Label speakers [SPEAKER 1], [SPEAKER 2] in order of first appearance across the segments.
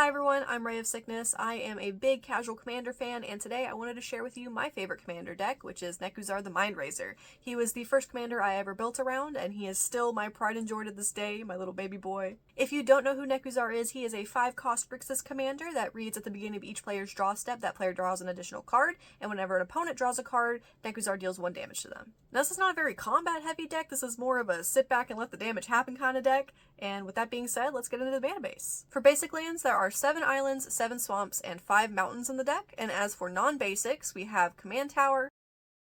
[SPEAKER 1] Hi everyone, I'm Ray of Sickness. I am a big casual Commander fan, and today I wanted to share with you my favorite Commander deck, which is Nekusar the Mindrazer. He was the first Commander I ever built around, and he is still my pride and joy to this day, my little baby boy. If you don't know who Nekusar is, he is a 5-cost Grixis Commander that reads at the beginning of each player's draw step, that player draws an additional card, and whenever an opponent draws a card, Nekusar deals 1 damage to them. Now this is not a very combat-heavy deck, this is more of a sit back and let the damage happen kind of deck, and with that being said, let's get into the mana base. For basic lands, there are 7 islands, 7 swamps, and 5 mountains in the deck, and as for non-basics, we have Command Tower,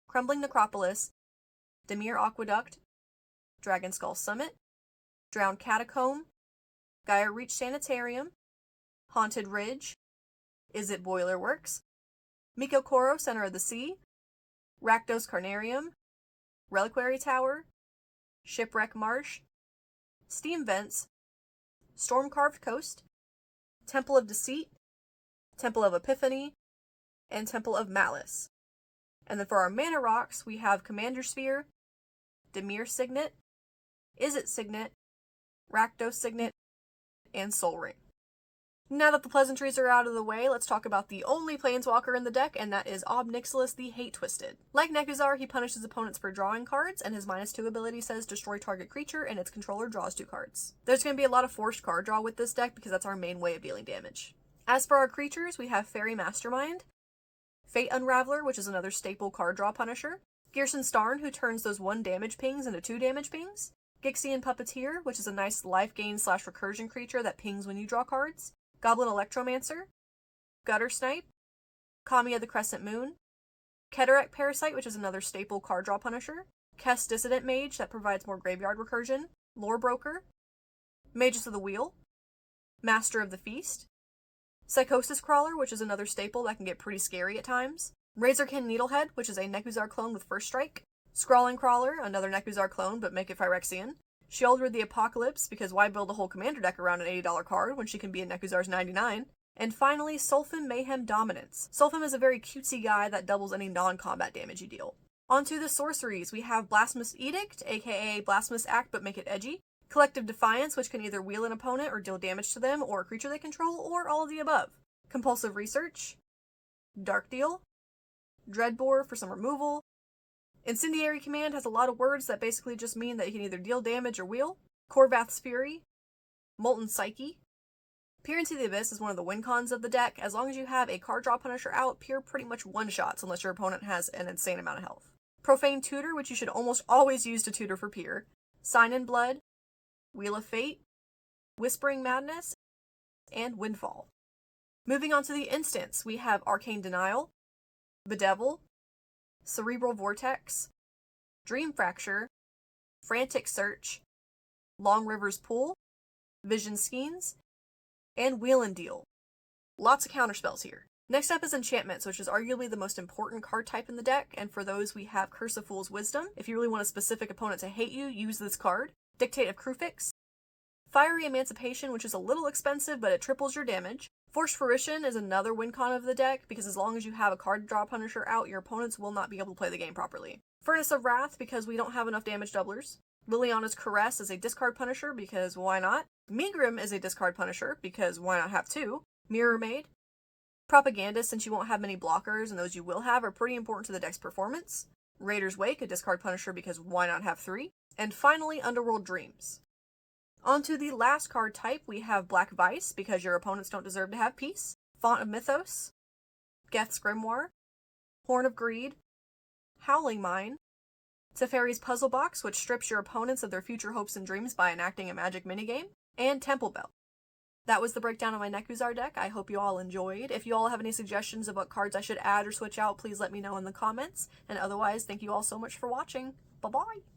[SPEAKER 1] Crumbling Necropolis, Dimir Aqueduct, Dragon Skull Summit, Drowned Catacomb, Gaia Reach Sanitarium, Haunted Ridge, Is It Boiler Works, Miko Koro Center of the Sea, Rakdos Carnarium, Reliquary Tower, Shipwreck Marsh, Steam Vents, Storm Carved Coast, Temple of Deceit, Temple of Epiphany, and Temple of Malice. And then for our mana rocks, we have Commander Sphere, Dimir Signet, Is It Signet, Rakdos Signet, and Sol Ring. Now that the pleasantries are out of the way, let's talk about the only planeswalker in the deck, and that is Ob Nixilis the Hate-Twisted. Like Nekusar, he punishes opponents for drawing cards, and his -2 ability says destroy target creature, and its controller draws 2 cards. There's going to be a lot of forced card draw with this deck because that's our main way of dealing damage. As for our creatures, we have Fairy Mastermind, Fate Unraveler, which is another staple card draw punisher, Gearson Starn, who turns those 1 damage pings into 2 damage pings, Gixian Puppeteer, which is a nice life gain / recursion creature that pings when you draw cards, Goblin Electromancer, Gutter Snipe, Kamiya the Crescent Moon, Keterek Parasite, which is another staple card draw punisher, Kess Dissident Mage that provides more graveyard recursion, Lore Broker, Magus of the Wheel, Master of the Feast, Psychosis Crawler, which is another staple that can get pretty scary at times, Razorkin Needlehead, which is a Nekusar clone with First Strike, Scrawling Crawler, another Nekusar clone but make it Phyrexian, Sheoldred the Apocalypse, because why build a whole commander deck around an $80 card when she can be in Nekusar's $99? And finally, Sulfim Mayhem Dominance. Sulfim is a very cutesy guy that doubles any non-combat damage you deal. Onto the sorceries, we have Blasphemous Edict, aka Blasphemous Act but make it edgy, Collective Defiance, which can either wheel an opponent or deal damage to them or a creature they control, or all of the above, Compulsive Research, Dark Deal, Dreadbore for some removal, Incendiary Command has a lot of words that basically just mean that you can either deal damage or wheel. Korvath's Fury, Molten Psyche. Peer into the Abyss is one of the win cons of the deck. As long as you have a card draw punisher out, Peer pretty much one-shots unless your opponent has an insane amount of health. Profane Tutor, which you should almost always use to tutor for Peer. Sign in Blood, Wheel of Fate, Whispering Madness, and Windfall. Moving on to the instants, we have Arcane Denial, Bedevil, Cerebral Vortex, Dream Fracture, Frantic Search, Long River's Pool, Vision Skeins, and Wheel and Deal. Lots of counterspells here. Next up is Enchantments, which is arguably the most important card type in the deck, and for those we have Curse of Fool's Wisdom. If you really want a specific opponent to hate you, use this card. Dictate of Krufix, Fiery Emancipation, which is a little expensive, but it triples your damage. Forced Fruition is another win con of the deck, because as long as you have a card draw punisher out, your opponents will not be able to play the game properly. Furnace of Wrath, because we don't have enough damage doublers. Liliana's Caress is a discard punisher, because why not? Megrim is a discard punisher, because why not have 2? Mirror Maid. Propagandist, since you won't have many blockers, and those you will have are pretty important to the deck's performance. Raider's Wake, a discard punisher, because why not have 3? And finally, Underworld Dreams. Onto the last card type, we have Black Vice, because your opponents don't deserve to have peace, Font of Mythos, Geth's Grimoire, Horn of Greed, Howling Mine, Teferi's Puzzle Box, which strips your opponents of their future hopes and dreams by enacting a magic minigame, and Temple Bell. That was the breakdown of my Nekusar deck. I hope you all enjoyed. If you all have any suggestions of what cards I should add or switch out, please let me know in the comments. And otherwise, thank you all so much for watching. Bye-bye!